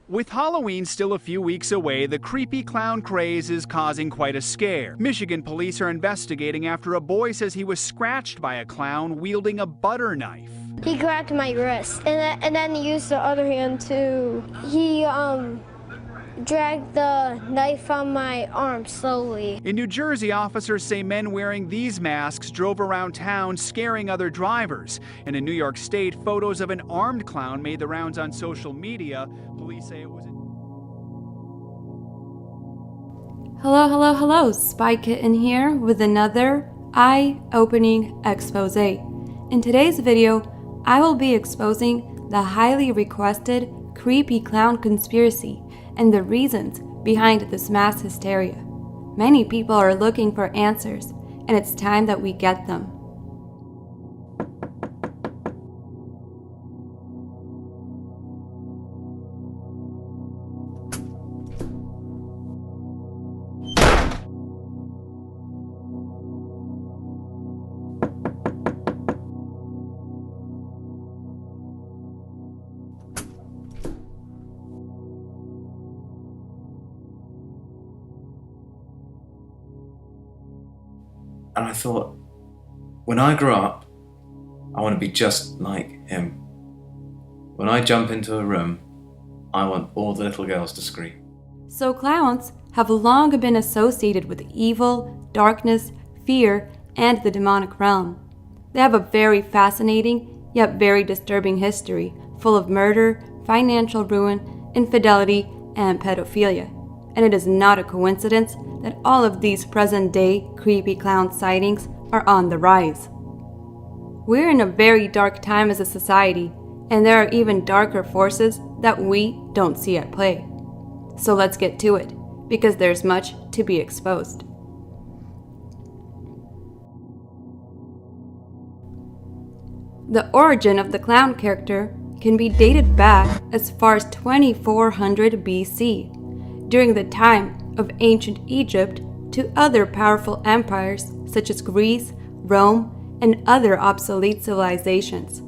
With Halloween still a few weeks away, the creepy clown craze is causing quite a scare. Michigan police are investigating after a boy says he was scratched by a clown wielding a butter knife. He grabbed my wrist, and then he used the other hand he dragged the knife from my arm slowly. In New Jersey, officers say men wearing these masks drove around town scaring other drivers. And in New York State, photos of an armed clown made the rounds on social media. Police say it was... Hello, Spy Kitten here with another eye-opening expose. In today's video, I will be exposing the highly requested creepy clown conspiracy and the reasons behind this mass hysteria. Many people are looking for answers, and it's time that we get them. And I thought, when I grow up, I want to be just like him. When I jump into a room, I want all the little girls to scream. So clowns have long been associated with evil, darkness, fear, and the demonic realm. They have a very fascinating, yet very disturbing history, full of murder, financial ruin, infidelity, and pedophilia. And it is not a coincidence that all of these present-day creepy clown sightings are on the rise. We're in a very dark time as a society, and there are even darker forces that we don't see at play. So let's get to it, because there's much to be exposed. The origin of the clown character can be dated back as far as 2400 BC, during the time of ancient Egypt to other powerful empires such as Greece, Rome, and other obsolete civilizations.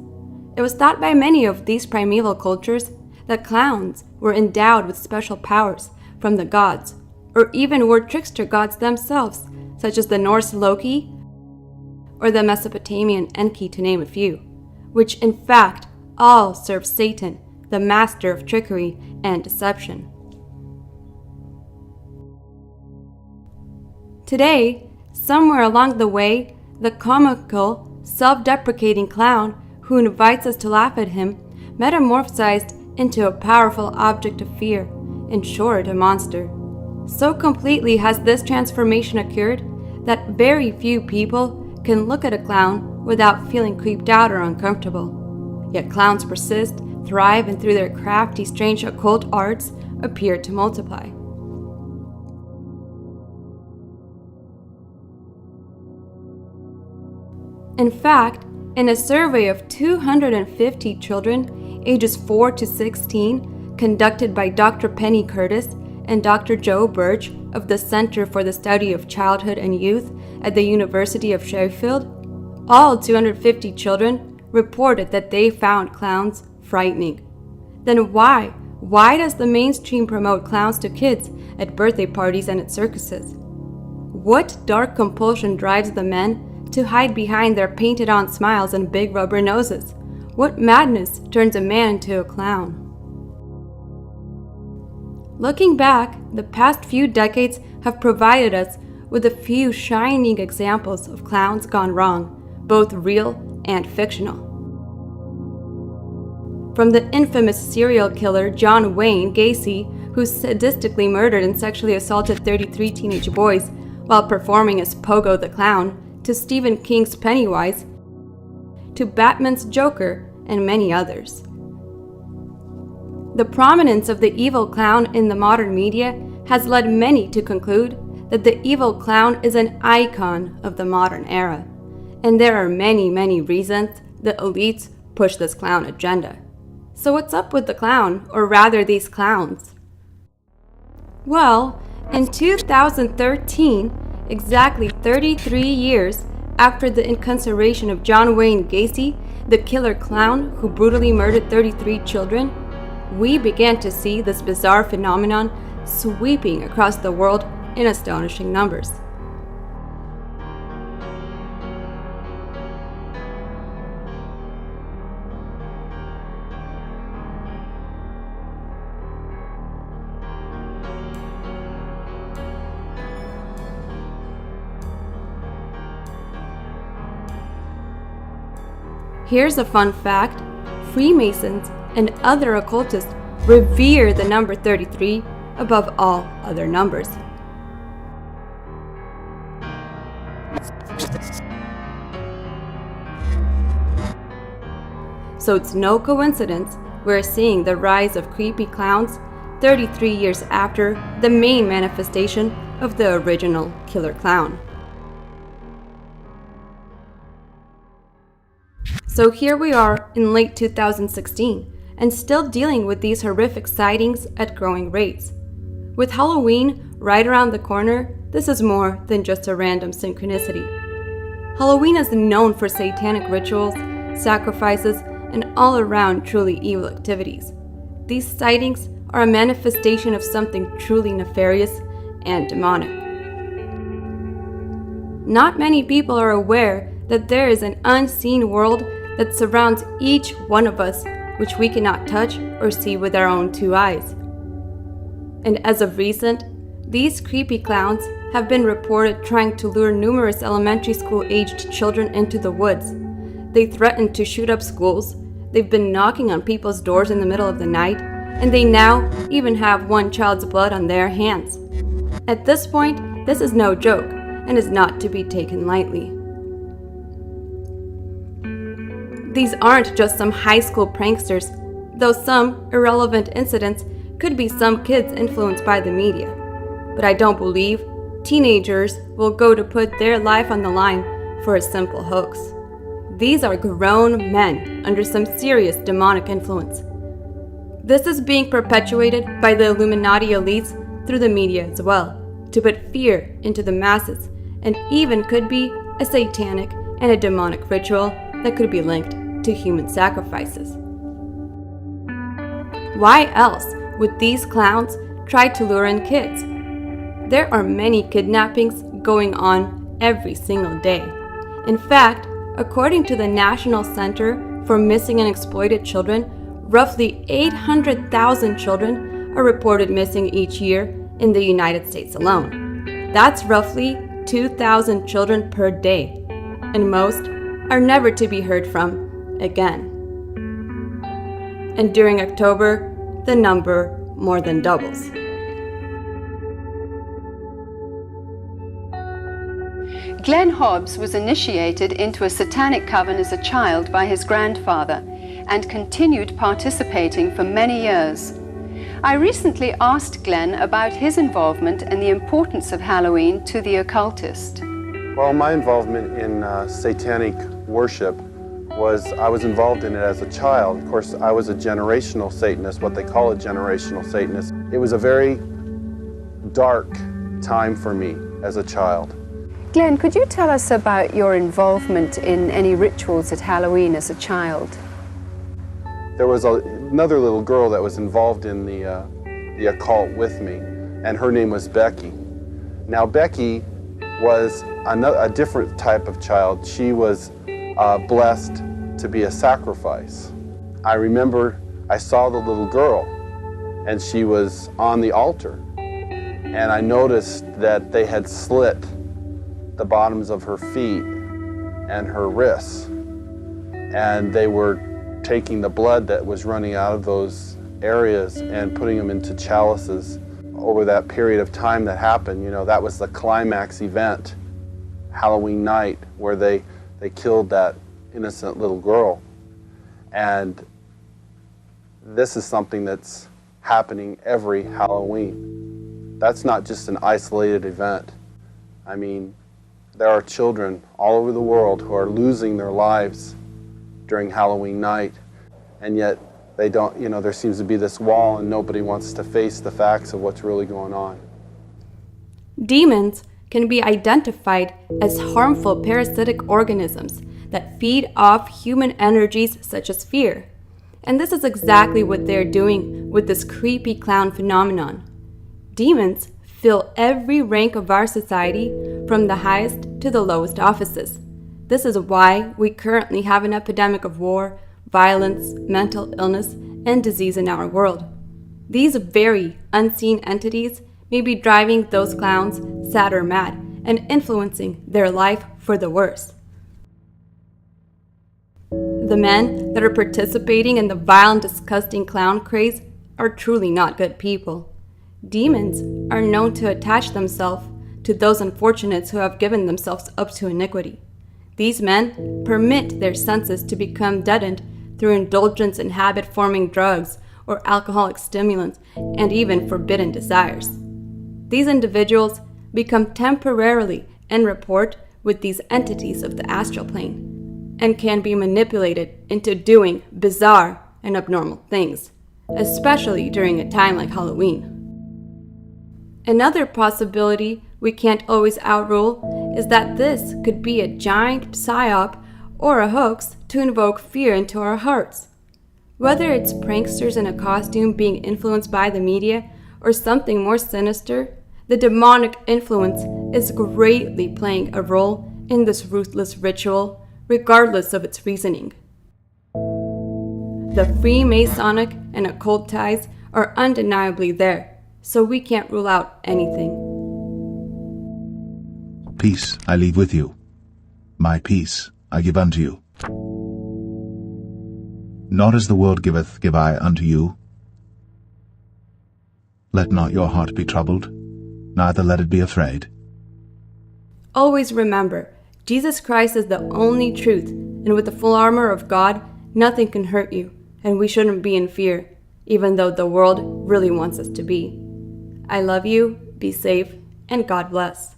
It was thought by many of these primeval cultures that clowns were endowed with special powers from the gods, or even were trickster gods themselves, such as the Norse Loki or the Mesopotamian Enki, to name a few, which in fact all serve Satan, the master of trickery and deception. Today, somewhere along the way, the comical, self-deprecating clown who invites us to laugh at him metamorphosized into a powerful object of fear, in short, a monster. So completely has this transformation occurred that very few people can look at a clown without feeling creeped out or uncomfortable. Yet clowns persist, thrive, and through their crafty, strange occult arts appear to multiply. In fact, in a survey of 250 children ages 4 to 16 conducted by Dr. Penny Curtis and Dr. Joe Birch of the Center for the Study of Childhood and Youth at the University of Sheffield, all 250 children reported that they found clowns frightening. Then why? Why does the mainstream promote clowns to kids at birthday parties and at circuses? What dark compulsion drives the men to hide behind their painted-on smiles and big rubber noses? What madness turns a man into a clown? Looking back, the past few decades have provided us with a few shining examples of clowns gone wrong, both real and fictional. From the infamous serial killer John Wayne Gacy, who sadistically murdered and sexually assaulted 33 teenage boys while performing as Pogo the Clown, to Stephen King's Pennywise, to Batman's Joker, and many others. The prominence of the evil clown in the modern media has led many to conclude that the evil clown is an icon of the modern era, and there are many reasons the elites push this clown agenda. So what's up with the clown, or rather these clowns? Well, in 2013, exactly 33 years after the incarceration of John Wayne Gacy, the killer clown who brutally murdered 33 children, we began to see this bizarre phenomenon sweeping across the world in astonishing numbers. Here's a fun fact: Freemasons and other occultists revere the number 33 above all other numbers. So it's no coincidence we're seeing the rise of creepy clowns 33 years after the main manifestation of the original killer clown. So here we are in late 2016 and still dealing with these horrific sightings at growing rates. With Halloween right around the corner, this is more than just a random synchronicity. Halloween is known for satanic rituals, sacrifices, and all-around truly evil activities. These sightings are a manifestation of something truly nefarious and demonic. Not many people are aware that there is an unseen world that surrounds each one of us, which we cannot touch or see with our own two eyes. And as of recent, these creepy clowns have been reported trying to lure numerous elementary school-aged children into the woods. They threatened to shoot up schools, they've been knocking on people's doors in the middle of the night, and they now even have one child's blood on their hands. At this point, this is no joke and is not to be taken lightly. These aren't just some high school pranksters, though some irrelevant incidents could be some kids influenced by the media. But I don't believe teenagers will go to put their life on the line for a simple hoax. These are grown men under some serious demonic influence. This is being perpetuated by the Illuminati elites through the media as well, to put fear into the masses, and even could be a satanic and a demonic ritual that could be linked to human sacrifices. Why else would these clowns try to lure in kids? There are many kidnappings going on every single day. In fact, according to the National Center for Missing and Exploited Children, roughly 800,000 children are reported missing each year in the United States alone. That's roughly 2,000 children per day, and most are never to be heard from again. And during October, the number more than doubles. Glenn Hobbs was initiated into a satanic coven as a child by his grandfather and continued participating for many years. I recently asked Glenn about his involvement and the importance of Halloween to the occultist. Well, my involvement in satanic worship was, I was involved in it as a child. Of course, I was a generational Satanist, what they call a generational Satanist. It was a very dark time for me as a child. Glenn, could you tell us about your involvement in any rituals at Halloween as a child? There was another little girl that was involved in the occult with me, and her name was Becky. Now, Becky was a different type of child. She was blessed to be a sacrifice. I remember I saw the little girl, and she was on the altar, and I noticed that they had slit the bottoms of her feet and her wrists, and they were taking the blood that was running out of those areas and putting them into chalices. Over that period of time that happened, you know, that was the climax event, Halloween night, where they killed that innocent little girl. And this is something that's happening every Halloween. That's not just an isolated event. I mean, there are children all over the world who are losing their lives during Halloween night, and yet they don't, you know, there seems to be this wall and nobody wants to face the facts of what's really going on. Demons can be identified as harmful parasitic organisms that feed off human energies such as fear. And this is exactly what they're doing with this creepy clown phenomenon. Demons fill every rank of our society, from the highest to the lowest offices. This is why we currently have an epidemic of war, violence, mental illness, and disease in our world. These very unseen entities may be driving those clowns sad or mad and influencing their life for the worse. The men that are participating in the vile and disgusting clown craze are truly not good people. Demons are known to attach themselves to those unfortunates who have given themselves up to iniquity. These men permit their senses to become deadened through indulgence in habit-forming drugs or alcoholic stimulants and even forbidden desires. These individuals become temporarily en rapport with these entities of the astral plane and can be manipulated into doing bizarre and abnormal things, especially during a time like Halloween. Another possibility we can't always outrule is that this could be a giant psyop or a hoax to invoke fear into our hearts. Whether it's pranksters in a costume being influenced by the media or something more sinister, the demonic influence is greatly playing a role in this ruthless ritual, regardless of its reasoning. The Freemasonic and occult ties are undeniably there, so we can't rule out anything. Peace I leave with you. My peace I give unto you. Not as the world giveth, give I unto you. Let not your heart be troubled, neither let it be afraid. Always remember, Jesus Christ is the only truth, and with the full armor of God, nothing can hurt you, and we shouldn't be in fear, even though the world really wants us to be. I love you, be safe, and God bless.